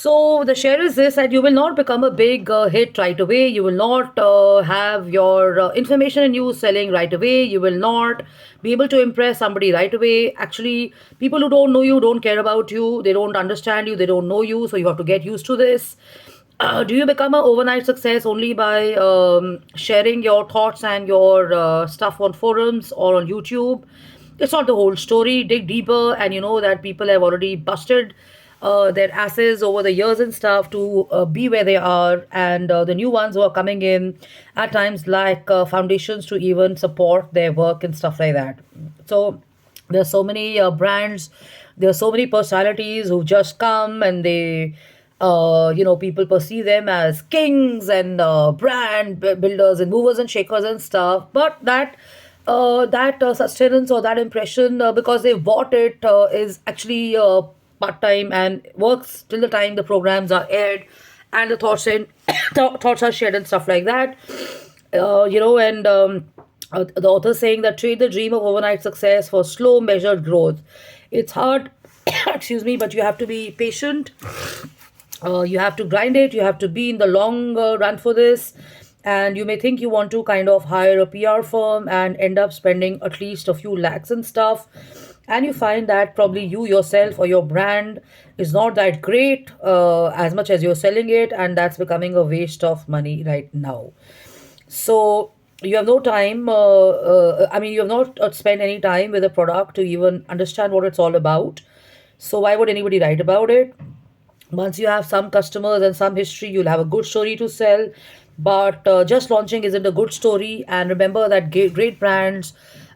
So the share is this, that you will not become a big hit right away. You will not have your information and news selling right away. You will not be able to impress somebody right away. Actually, people who don't know you don't care about you. They don't understand you. They don't know you. So you have to get used to this. Do you become an overnight success only by sharing your thoughts and your stuff on forums or on YouTube? It's not the whole story. Dig deeper, and you know that people have already busted their asses over the years and stuff to be where they are, and the new ones who are coming in at times lack foundations to even support their work and stuff like that. So there's so many brands, there's so many personalities who've just come, and they people perceive them as kings and builders and movers and shakers and stuff. But that sustenance or that impression, because they've bought it, is actually part time and works till the time the programs are aired and the thoughts are shared and stuff like that. And the author saying that trade the dream of overnight success for slow measured growth. It's hard, excuse me, but you have to be patient. You have to grind it. You have to be in the long run for this. And you may think you want to kind of hire a PR firm and end up spending at least a few lakhs and stuff. And you find that probably you yourself or your brand is not that great as much as you're selling it. And that's becoming a waste of money right now. So you have no time. You have not spent any time with a product to even understand what it's all about. So why would anybody write about it? Once you have some customers and some history, you'll have a good story to sell. But just launching isn't a good story. And remember that great brands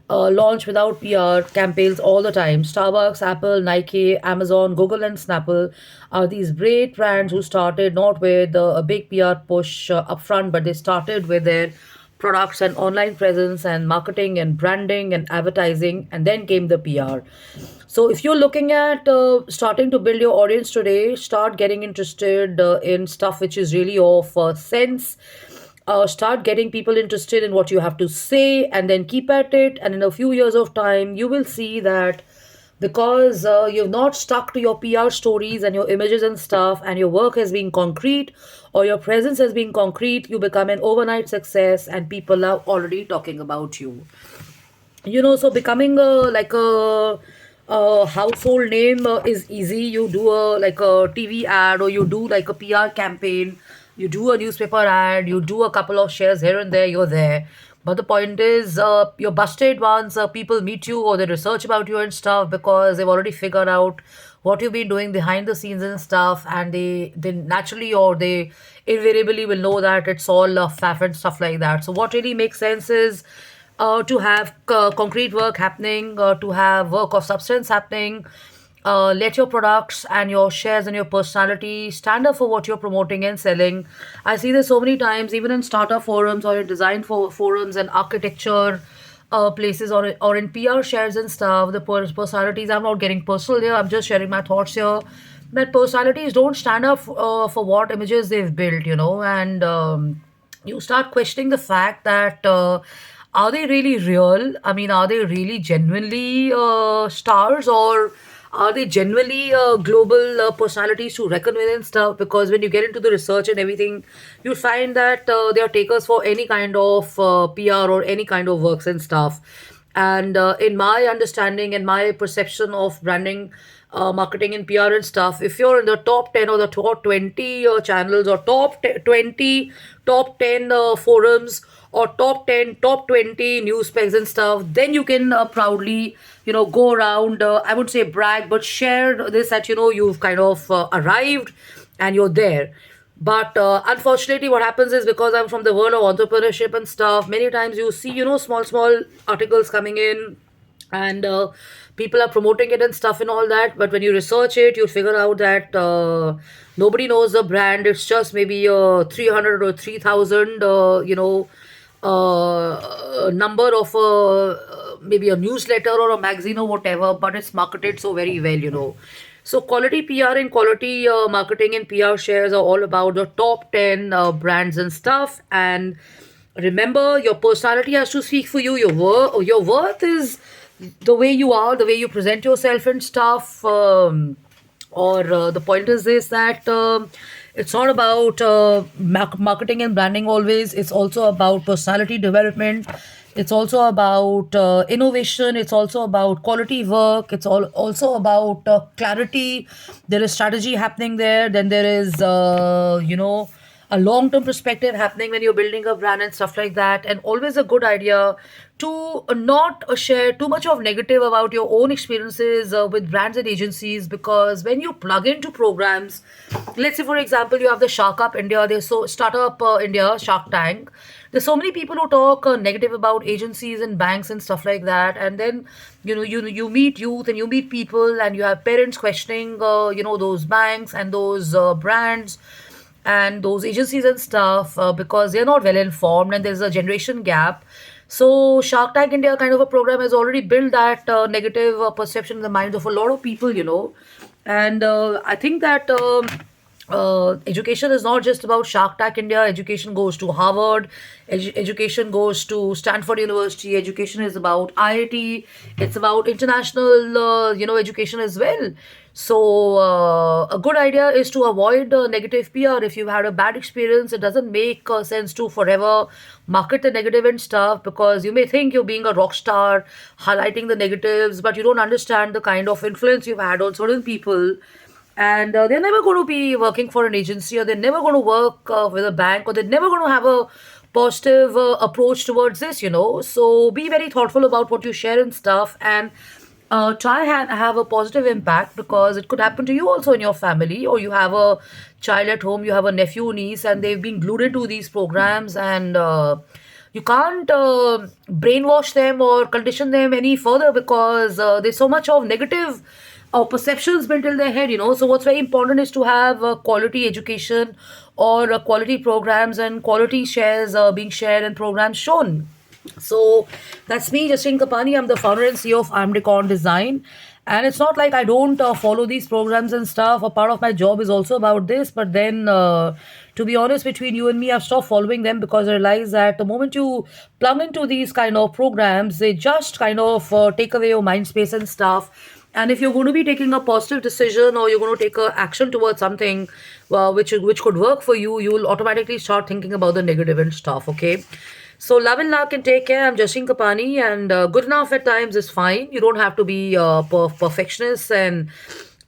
launch without PR campaigns all the time. Starbucks, Apple, Nike, Amazon, Google, and Snapple are these great brands who started not with a big PR push upfront, but they started with their products and online presence and marketing and branding and advertising, and then came the PR. So if you're looking at starting to build your audience today, start getting interested in stuff which is really of sense. Start getting people interested in what you have to say, and then keep at it. And in a few years of time, you will see that because you've not stuck to your PR stories and your images and stuff, and your work has been concrete or your presence has been concrete, you become an overnight success, and people are already talking about you. So becoming a household name is easy. You do a TV ad, or you do like a PR campaign, you do a newspaper ad, you do a couple of shares here and there, you're there. But the point is, you're busted once people meet you or they research about you and stuff, because they've already figured out what you've been doing behind the scenes and stuff, and they naturally or they invariably will know that it's all faff and stuff like that. So what really makes sense is to have concrete work happening, to have work of substance happening. Let your products and your shares and your personality stand up for what you're promoting and selling. I see this so many times, even in startup forums or in design forums and architecture places, or in PR shares and stuff. The personalities, I'm not getting personal here, I'm just sharing my thoughts here. That personalities don't stand up for what images they've built, and you start questioning the fact that are they really real? I mean, are they really genuinely stars, or are they genuinely global personalities to reckon with and stuff? Because when you get into the research and everything, you find that they are takers for any kind of PR or any kind of works and stuff. And in my understanding and my perception of branding, marketing and PR and stuff, if you're in the top 10 or the top 20 channels, or top 10 forums, or top 10, top 20 news specs and stuff, then you can proudly, go around, I would say brag, but share this, that, you've kind of arrived and you're there. But unfortunately, what happens is, because I'm from the world of entrepreneurship and stuff, many times you see, small articles coming in, and people are promoting it and stuff and all that. But when you research it, you figure out that nobody knows the brand. It's just maybe 300 or 3000 number of maybe a newsletter or a magazine or whatever, but it's marketed so very well. So quality PR and quality marketing and PR shares are all about the top 10 brands and stuff. And remember, your personality has to speak for you. Your worth is the way you are, the way you present yourself and stuff. or the point is this, that it's not about marketing and branding always. It's also about personality development. It's also about innovation. It's also about quality work. It's also about clarity. There is strategy happening there. Then there is a long term perspective happening when you're building a brand and stuff like that. And always a good idea to not share too much of negative about your own experiences with brands and agencies, because when you plug into programs, let's say for example you have the Shark Up India, there's so Startup India, Shark Tank. There's so many people who talk negative about agencies and banks and stuff like that, and then you meet youth and you meet people and you have parents questioning those banks and those brands and those agencies and stuff, because they're not well informed and there's a generation gap. So Shark Tank India kind of a program has already built that negative perception in the minds of a lot of people. And I think that education is not just about Shark Tank India. Education goes to Harvard, education goes to Stanford University, education is about IIT, it's about international education as well. So a good idea is to avoid negative PR. If you've had a bad experience, it doesn't make sense to forever market the negative and stuff, because you may think you're being a rock star highlighting the negatives, but you don't understand the kind of influence you've had on certain people, and they're never going to be working for an agency, or they're never going to work with a bank, or they're never going to have a positive approach towards this. So be very thoughtful about what you share and stuff, and try and have a positive impact, because it could happen to you also in your family, or you have a child at home, you have a nephew, niece, and they've been glued into these programs, and you can't brainwash them or condition them any further, because there's so much of negative perceptions built in their head. So what's very important is to have quality education, or quality programs and quality shares being shared and programs shown. So that's me, Justine Kapani. I'm the founder and CEO of Amdecon Design. And it's not like I don't follow these programs and stuff. A part of my job is also about this. But then, to be honest, between you and me, I've stopped following them, because I realize that the moment you plug into these kind of programs, they just kind of take away your mind space and stuff. And if you're going to be taking a positive decision, or you're going to take a action towards something which could work for you, you'll automatically start thinking about the negative and stuff. Okay. So love and luck and take care. I'm Jashin Kapani, and good enough at times is fine. You don't have to be perfectionist and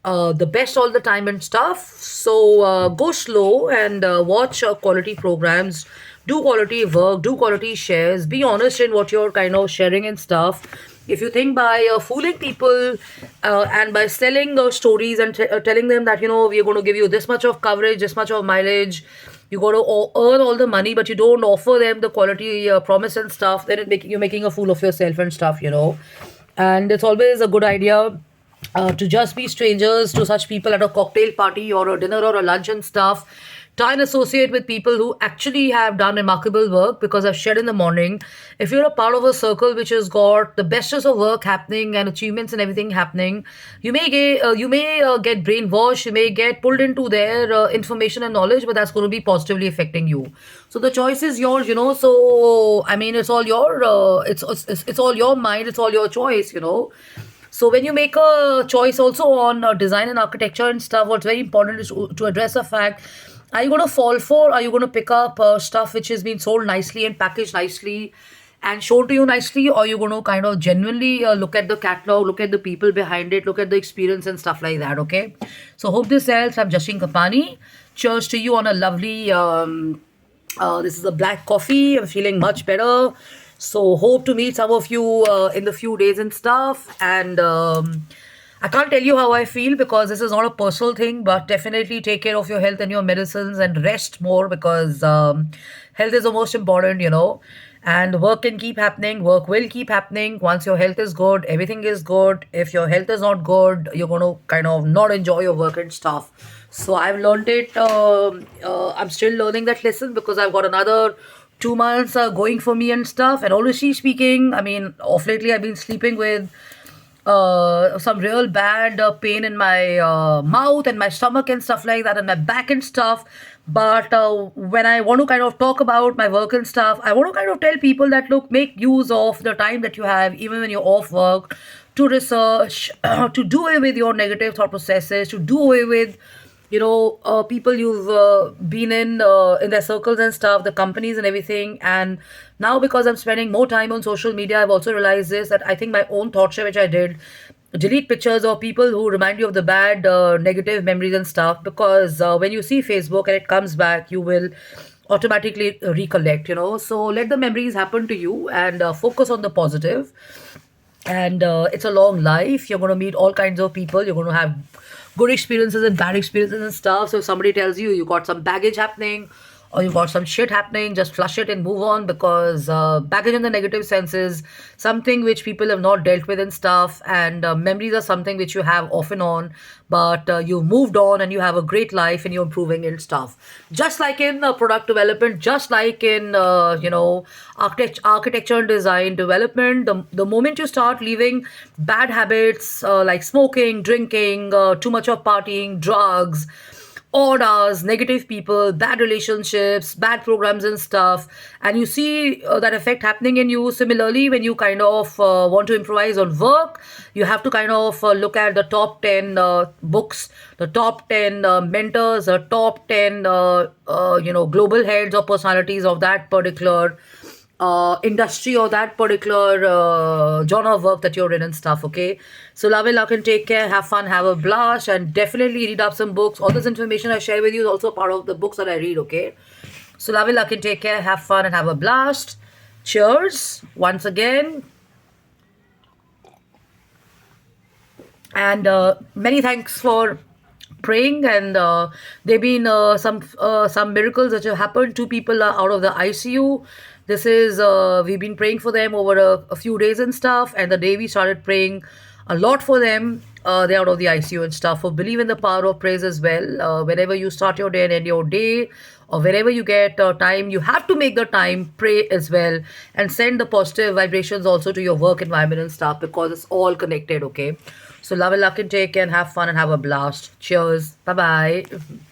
the best all the time and stuff. So go slow and watch quality programs, do quality work, do quality shares, be honest in what you're kind of sharing and stuff. If you think by fooling people and by selling stories and telling them that we are going to give you this much of coverage, this much of mileage, you got to earn all the money, but you don't offer them the quality promise and stuff, then you're making a fool of yourself and stuff. And it's always a good idea to just be strangers to such people at a cocktail party or a dinner or a lunch and stuff. Try and associate with people who actually have done remarkable work, because I've shared in the morning, if you're a part of a circle which has got the bestest of work happening and achievements and everything happening, you may get brainwashed, you may get pulled into their information and knowledge, but that's going to be positively affecting you. So the choice is yours. So I mean, it's all your it's all your mind, it's all your choice. So when you make a choice also on design and architecture and stuff, what's very important is to address the fact: are you going to fall for? Are you going to pick up stuff which has been sold nicely and packaged nicely and shown to you nicely? Or are you going to kind of genuinely look at the catalog, look at the people behind it, look at the experience and stuff like that? Okay. So hope this helps. I'm Jashin Kapani. Cheers to you on a lovely. This is a black coffee. I'm feeling much better. So hope to meet some of you in the few days and stuff. And I can't tell you how I feel, because this is not a personal thing, but definitely take care of your health and your medicines and rest more, because health is the most important. And work can keep happening, work will keep happening. Once your health is good, everything is good. If your health is not good, you're going to kind of not enjoy your work and stuff. So I've learned it. I'm still learning that lesson, because I've got another 2 months going for me and stuff. And honestly speaking, I mean, off lately I've been sleeping with some real bad pain in my mouth and my stomach and stuff like that, and my back and stuff. But when I want to kind of talk about my work and stuff, I want to kind of tell people that, look, make use of the time that you have, even when you're off work, to research, to do away with your negative thought processes, to do away with people you've been in their circles and stuff, the companies and everything. And now, because I'm spending more time on social media, I've also realized this, that I think my own thought share which I did, delete pictures of people who remind you of the bad negative memories and stuff, because when you see Facebook and it comes back, you will automatically recollect, so let the memories happen to you, and focus on the positive. And it's a long life. You're going to meet all kinds of people. You're going to have good experiences and bad experiences and stuff. So if somebody tells you you got some baggage happening, or you got some shit happening, just flush it and move on, because baggage in the negative sense is something which people have not dealt with and stuff, and memories are something which you have off and on, but you've moved on and you have a great life and you're improving and stuff. Just like in product development, just like in architecture and design development, the moment you start leaving bad habits like smoking, drinking, too much of partying, drugs, odd hours, negative people, bad relationships, bad programs and stuff, and you see that effect happening in you. Similarly, when you kind of want to improvise on work, you have to kind of look at the top 10 books, the top 10 mentors, the top 10 global heads or personalities of that particular industry or that particular genre of work that you're in and stuff. Okay, so love and luck and take care, have fun, have a blast, and definitely read up some books. All this information I share with you is also part of the books that I read. Okay, so love and luck and take care, have fun and have a blast. Cheers once again, and many thanks for praying. And there been some miracles that have happened. Two people are out of the ICU. This is we've been praying for them over a few days and stuff, and the day we started praying a lot for them, they're out of the ICU and stuff. So believe in the power of praise as well. Whenever you start your day and end your day, or wherever you get time, you have to make the time, pray as well, and send the positive vibrations also to your work environment and stuff, because it's all connected. Okay, so love and luck and take care and have fun and have a blast. Cheers. Bye bye.